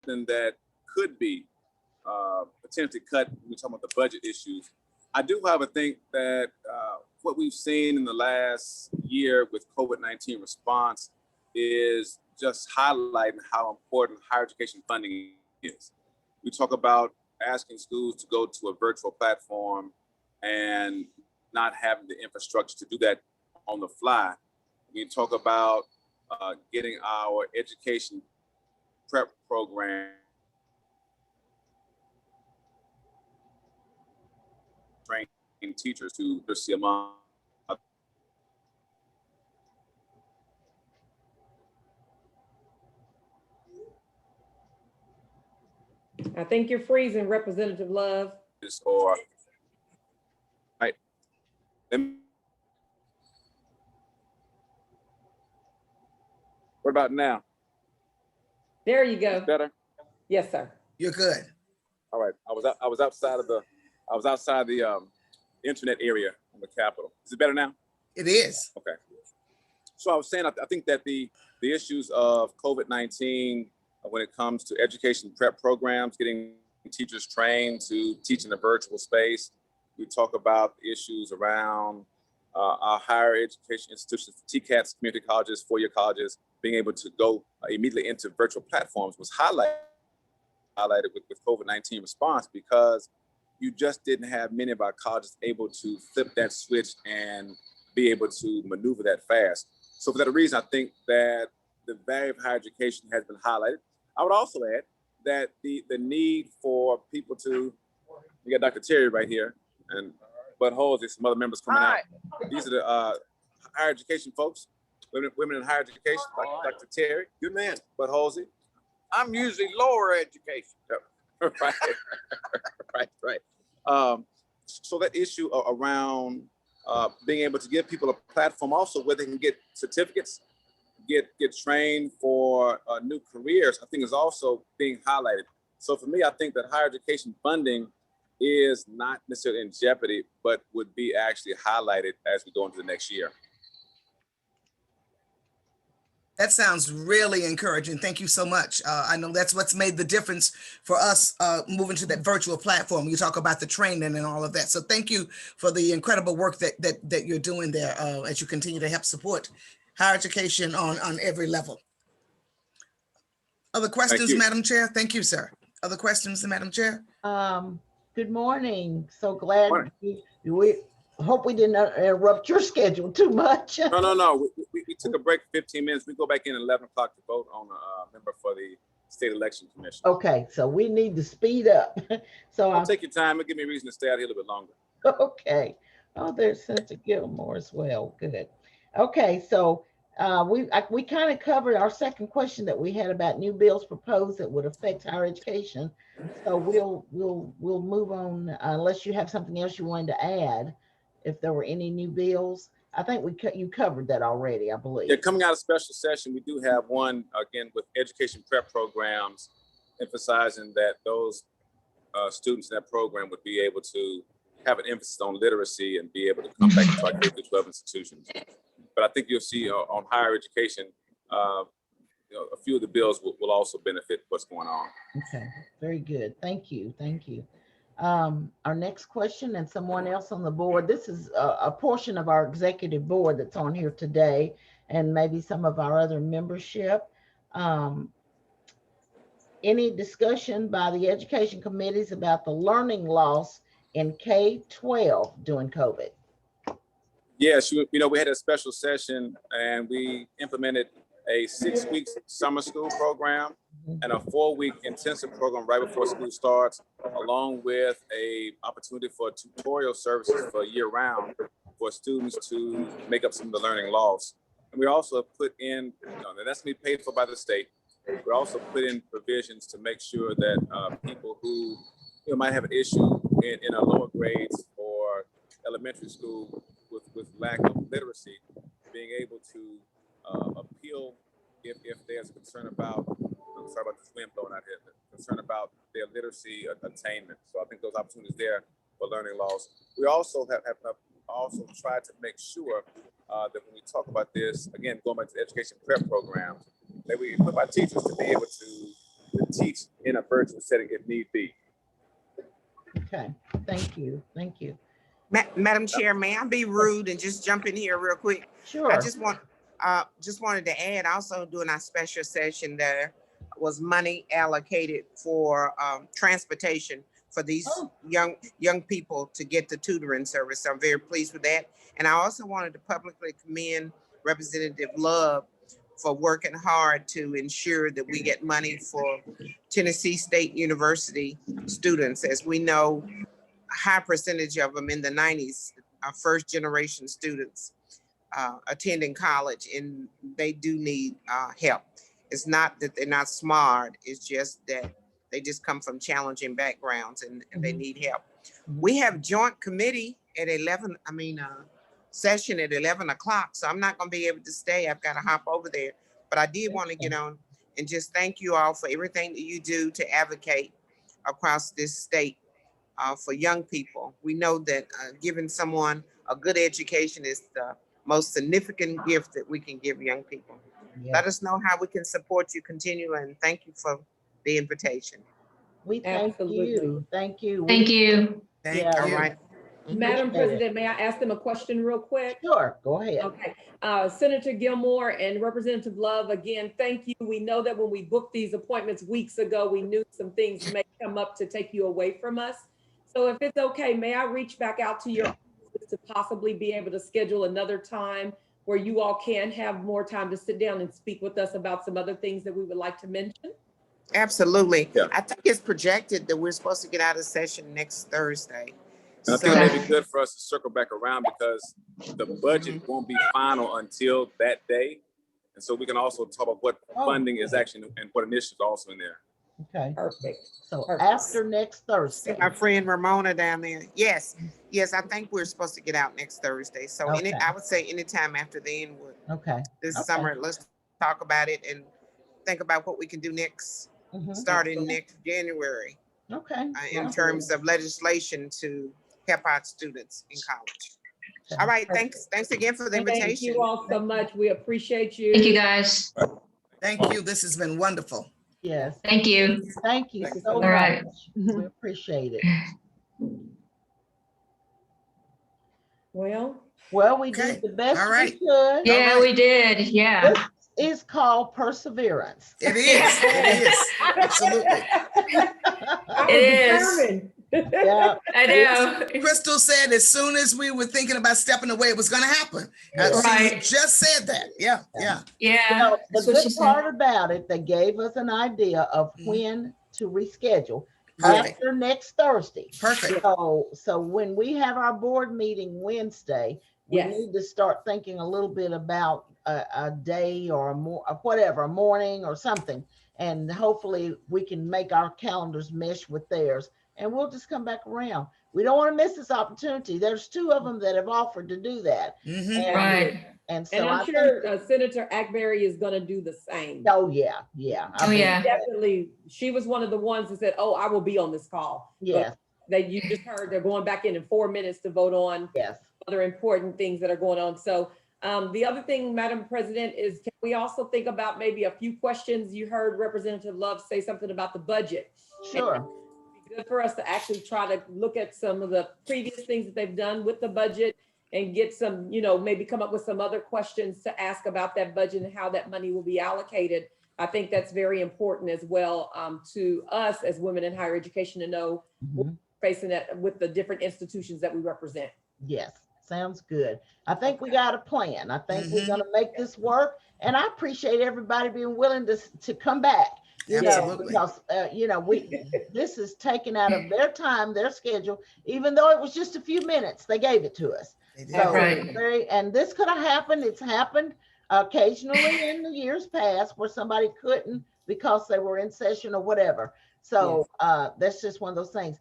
something that could be potentially cut when we're talking about the budget issues. I do, however, think that what we've seen in the last year with COVID-19 response is just highlighting how important higher education funding is. We talk about asking schools to go to a virtual platform and not having the infrastructure to do that on the fly. We talk about getting our education prep program trained teachers to see among. I think you're freezing, Representative Love. Or right. What about now? There you go. Better? Yes, sir. You're good. All right. I was outside the internet area on the Capitol. Is it better now? It is. Okay. So I was saying, I think that the issues of COVID-19 when it comes to education prep programs, getting teachers trained to teach in a virtual space. We talk about issues around our higher education institutions, TCATs, community colleges, four-year colleges, being able to go immediately into virtual platforms was highlighted with COVID-19 response, because you just didn't have many of our colleges able to flip that switch and be able to maneuver that fast. So for that reason, I think that the value of higher education has been highlighted. I would also add that the need for people to, we got Dr. Terry right here, and Bud Holsey, some other members coming out. These are the higher education folks, women in higher education, like Dr. Terry. Good man. Bud Holsey. I'm usually lower education. Right. So that issue around being able to give people a platform also where they can get certificates, get trained for new careers, I think is also being highlighted. So for me, I think that higher education funding is not necessarily in jeopardy, but would be actually highlighted as we go into the next year. That sounds really encouraging. Thank you so much. I know that's what's made the difference for us moving to that virtual platform. You talk about the training and all of that. So thank you for the incredible work that you're doing there as you continue to help support higher education on every level. Other questions, Madam Chair? Thank you, sir. Other questions, Madam Chair? Good morning. So glad we hope we didn't interrupt your schedule too much. No. We took a break for 15 minutes. We go back in at 11 o'clock to vote on a member for the State Election Commission. Okay, so we need to speed up. So I'll take your time. It'll give me a reason to stay out here a little bit longer. Okay. Oh, there's Senator Gilmore as well. Good. Okay, so we kind of covered our second question that we had about new bills proposed that would affect higher education. So we'll move on unless you have something else you wanted to add. If there were any new bills, I think you covered that already, I believe. Yeah, coming out of special session, we do have one again with education prep programs, emphasizing that those students in that program would be able to have an emphasis on literacy and be able to come back to our K-12 institutions. But I think you'll see on higher education, a few of the bills will also benefit what's going on. Okay, very good. Thank you. Our next question, and someone else on the board, this is a portion of our executive board that's on here today, and maybe some of our other membership. Any discussion by the education committees about the learning loss in K-12 during COVID? Yes, we had a special session and we implemented a 6-week summer school program and a 4-week intensive program right before school starts, along with a opportunity for tutorial services for year round for students to make up some of the learning loss. And we also put in, that's going to be paid for by the state. We also put in provisions to make sure that people who might have an issue in our lower grades or elementary school with lack of literacy, being able to appeal if there's a concern about, I'm sorry about this wind blowing out here, concern about their literacy attainment. So I think those opportunities there for learning loss. We also have also tried to make sure that when we talk about this, again, going back to the education prep program, that we equip our teachers to be able to to teach in a virtual setting if need be. Okay, thank you, thank you. Madam Chair, may I be rude and just jump in here real quick? Sure. I just wanted to add, also during our special session, there was money allocated for transportation for these Oh. young people to get the tutoring service. So I'm very pleased with that. And I also wanted to publicly commend Representative Love for working hard to ensure that we get money for Tennessee State University students. As we know, a high percentage of them in the 90s are first generation students attending college, and they do need help. It's not that they're not smart, it's just that they just come from challenging backgrounds and they need help. We have joint committee at session at 11 o'clock, so I'm not gonna be able to stay. I've got to hop over there, but I did want to get on and just thank you all for everything that you do to advocate across this state for young people. We know that giving someone a good education is the most significant gift that we can give young people. Yeah. Let us know how we can support you continually, and thank you for the invitation. We thank Absolutely. you, thank you. Thank you. Thank Yeah. All you. right. Madam Appreciate it. President, may I ask them a question real quick? Sure, go ahead. Okay, Senator Gilmore and Representative Love, again, thank you. We know that when we booked these appointments weeks ago, we knew some things may come up to take you away from us. So if it's okay, may I reach back out to your office to possibly be able to schedule another time where you all can have more time to sit down and speak with us about some other things that we would like to mention? Absolutely. Yeah. I think it's projected that we're supposed to get out of session next Thursday. And I think it may be good for us to circle back around because the budget won't be final until that day. And so we can also talk about what funding is actually and what initiatives are also in there. Okay, Perfect. so Perfect. after next See Thursday. my friend Ramona down there. Yes, I think we're supposed to get out next Thursday. So Okay. I would say anytime after then would Okay. this Okay. summer, let's talk about it and think about what we can do next, Mhm. starting next January, Okay. in terms of legislation to help our students in college. All right, thanks again for the Thank invitation. you all so much. We appreciate you. Thank you, guys. Thank you. This has been wonderful. Yes, Thank you. thank you so All right. much. We appreciate it. Well, Well, we Okay. did the best All we right. could. Yeah, right. we did. Yeah. This is called perseverance. It is. It is. Absolutely. I was It is. determined. Yeah, I know. Crystal said as soon as we were thinking about stepping away, it was going to happen. She Right. just said that. Yeah. Yeah. Yeah. well, the That's what she good said. part about it, they gave us an idea of when to reschedule Perfect. after next Thursday. Perfect. So when we have our board meeting Wednesday, we Yes. need to start thinking a little bit about a day or whatever, a morning or something. And hopefully we can make our calendars mesh with theirs and we'll just come back around. We don't want to miss this opportunity. There's two of them that have offered to do that. Mhm. And, Right. and so And I I'm think, sure Senator Akbari is going to do the same. oh yeah, yeah. I Oh, believe yeah. that. Definitely. She was one of the ones that said, oh, I will be on this call. Yes, That you just heard they're going back in 4 minutes to vote on yes. other important things that are going on. So the other thing, Madam President, is can we also think about maybe a few questions? You heard Representative Love say something about the budget. Sure. It'd be good for us to actually try to look at some of the previous things that they've done with the budget and get some, maybe come up with some other questions to ask about that budget and how that money will be allocated. I think that's very important as well to us as women in higher education to know what Mhm. we're facing that with the different institutions that we represent. Yes, sounds good. I think we got a plan. I think we're Mhm. gonna make this work. And I appreciate everybody being willing to come back. Absolutely. Because this is taken out of their time, their schedule, even though it was just a few minutes, they gave it to us. They did. So Right. and this could have happened. It's happened occasionally in the years past where somebody couldn't because they were in session or whatever. So that's just one of those things.